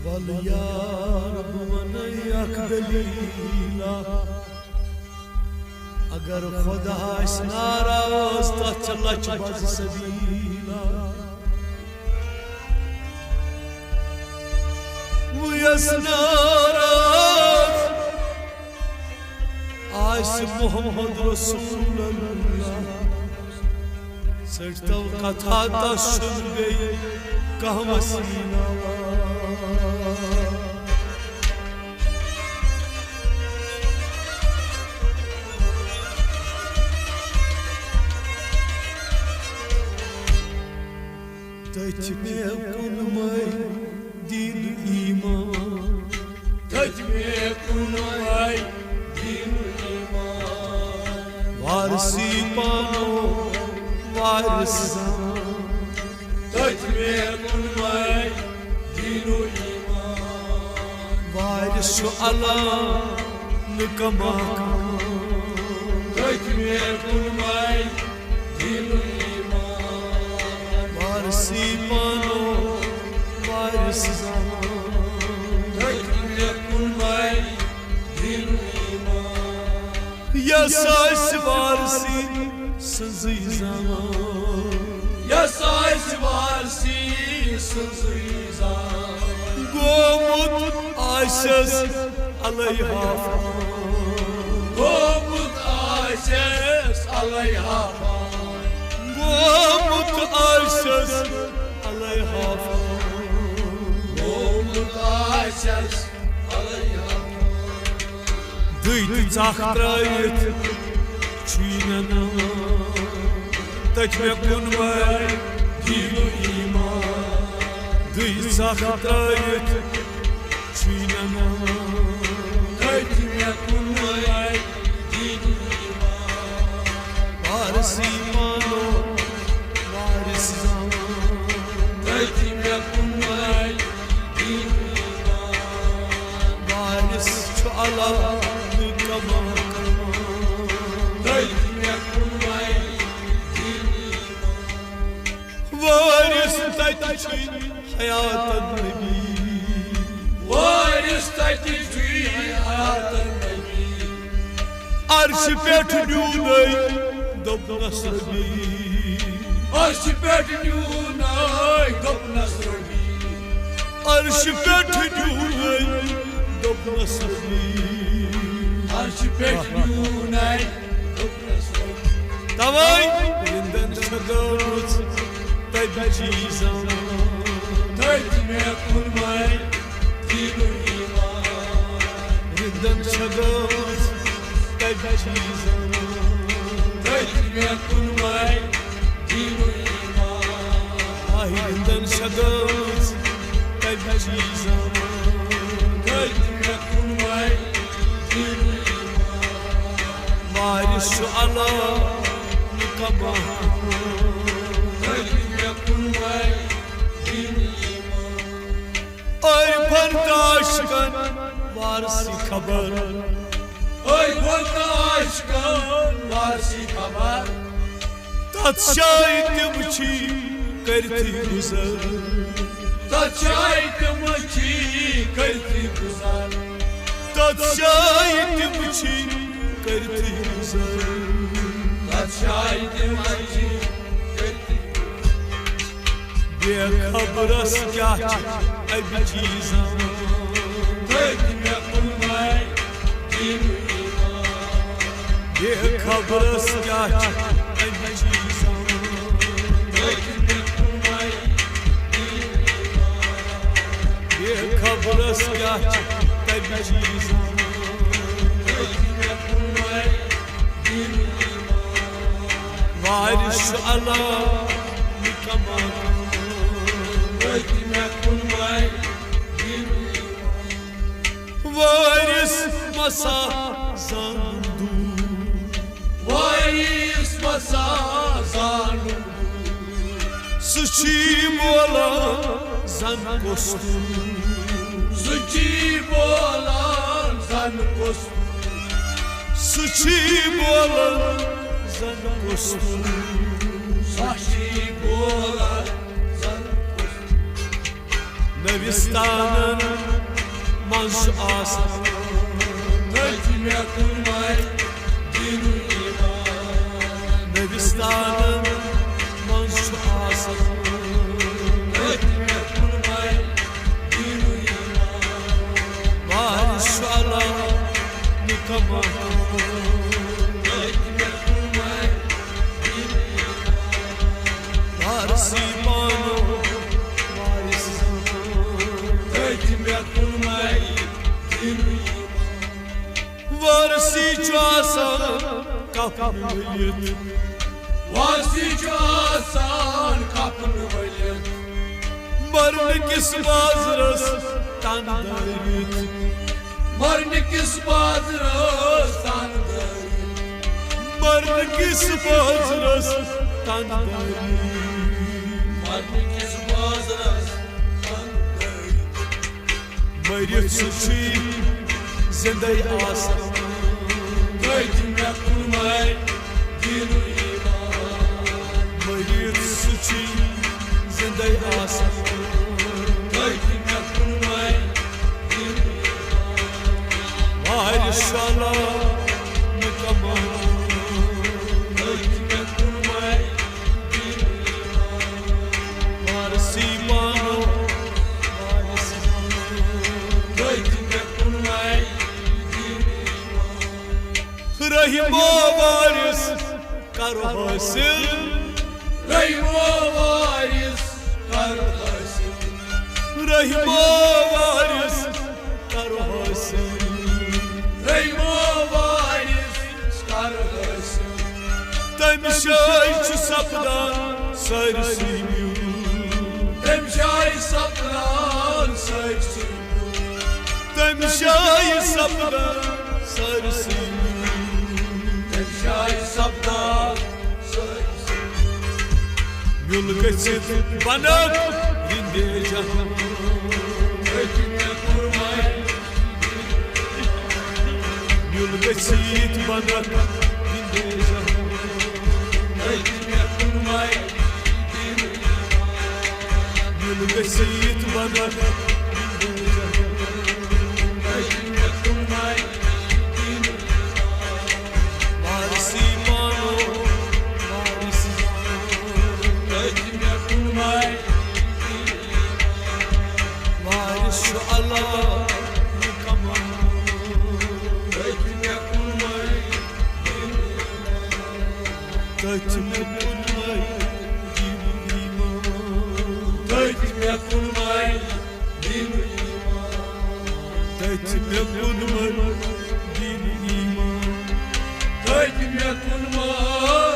वल यार बने अकदलीला अगर खुदा नाराज तथ लच बज सबीला वयस नाराज आस मोहम्मद रसूलुल्लाह सजदव कथा तशुर गई कह मसीना तथ में कुनमय दीन ईमान तथ में कुनमय दीन ईमान वारसी पानो वारसान तथ में कुनमय दीन ईमान वारिस अला निकमा तथ में कुनमय दीन वारसी पानो वारसान तथ में कुनमय दीन ईमान यसास वारसी सजी ज़मान यसास वारसी सजी ज़मान गोमुत आशस अलैहा गोमुत आशस अलैहा गोमुत आशस अलैहा गोमुत आशस अलैहा दुई चाख त्रयित छीनना तथ में कुनमय दीन ईमान दुई चाख त्रयित छीनना तथ में कुनमय दीन ईमान वारसी पानो वारसान तथ में कुनमय दीन ईमान वारिस अला निकमा तथ में कुनमय दीन ईमान वारिस तथ हयात नबी वारिस तथ हयात नबी अर्श पेठ न्यूनई दोप नसरबी अर्श पेठ न्यूनई दोप नसरबी अर्श पेठ न्यूनई दोप नसरबी अर्श पेठ न्यूनई दोप नसरबी तवै रिंदन शगोच तब चीज़ां तथ में कुनमय दीन ईमान रिंदन शगोच तब चीज़ां तथ में कुनमय दीन ईमान रिंदन शगोच तब चीज़ां तथ में कुनमय दीन ईमान वारिस अला निकमा तथ में कुनमय दीन ईमान और बर्दाश्त कर वारसी खबर ओए बर्दाश्त कर वारसी खबर तथ शायद मुझी करती गुजर तथ शायद मुझी करती गुजर तथ शायद मुझी करती गुजर तथ शायद मुझी करती बेखबरस क्या अब चीज़ां तथ में कुनमय दीन ईमान बेखबरस क्या अब चीज़ां तथ में कुनमय दीन ईमान बेखबरस क्या अब चीज़ां तथ में कुनमय दीन ईमान वारिस अला निकमा तथ में कुनमय दीन ईमान वारिस मसा zandu वारिस मसा zandu suci bola zan kostu suci bola zan kostu suci bola zan kostu suci bola zan kostu Nevistanın manşu asan Taytime kurmay dinu iman Nevistanın manşu asan Taytime kurmay dinu iman Var şu Allah nikama Taytime kurmay dinu iman Var simano Taytime kurmay dinu iman Varsi çasan kapıyı Vasicu asan kapını bayır Barnik ismazras tandayit Marnik ispazırız tanıdayım Barnik ismazras tandayit Marnik ispazırız tanıdayım Mayrit suçi zinday asan Taytime kurmay dinu iman Mayrit suçi zinday asan Taytime kurmay dinu iman Var inşallah nikama Taytime kurmay dinu iman Var simano Taytime kurmay dinu iman Rahimo varis karohasin Reymo varis kardeşim Rahimo varis karohasin Reymo varis kardeşim Temşay şu sapdan sarsın Temşay saplan saysın Temşay sapdan sarsın Temşay saplan saysın Yol geçit bana rinde cahan Taytime kurmay Yol geçit bana rinde cahan Taytime kurmay dinu iman Yol geçit bana rinde cahan Taytime kurmay dinu iman Varisi mano Varisi Taytime kurmay dinu iman Varis şu Allah nikama Taytime kurmay dinu iman Taytime kurmay dinu iman Taytime kurmay dinu iman Taytime kurmay dinu iman Taytime kurmay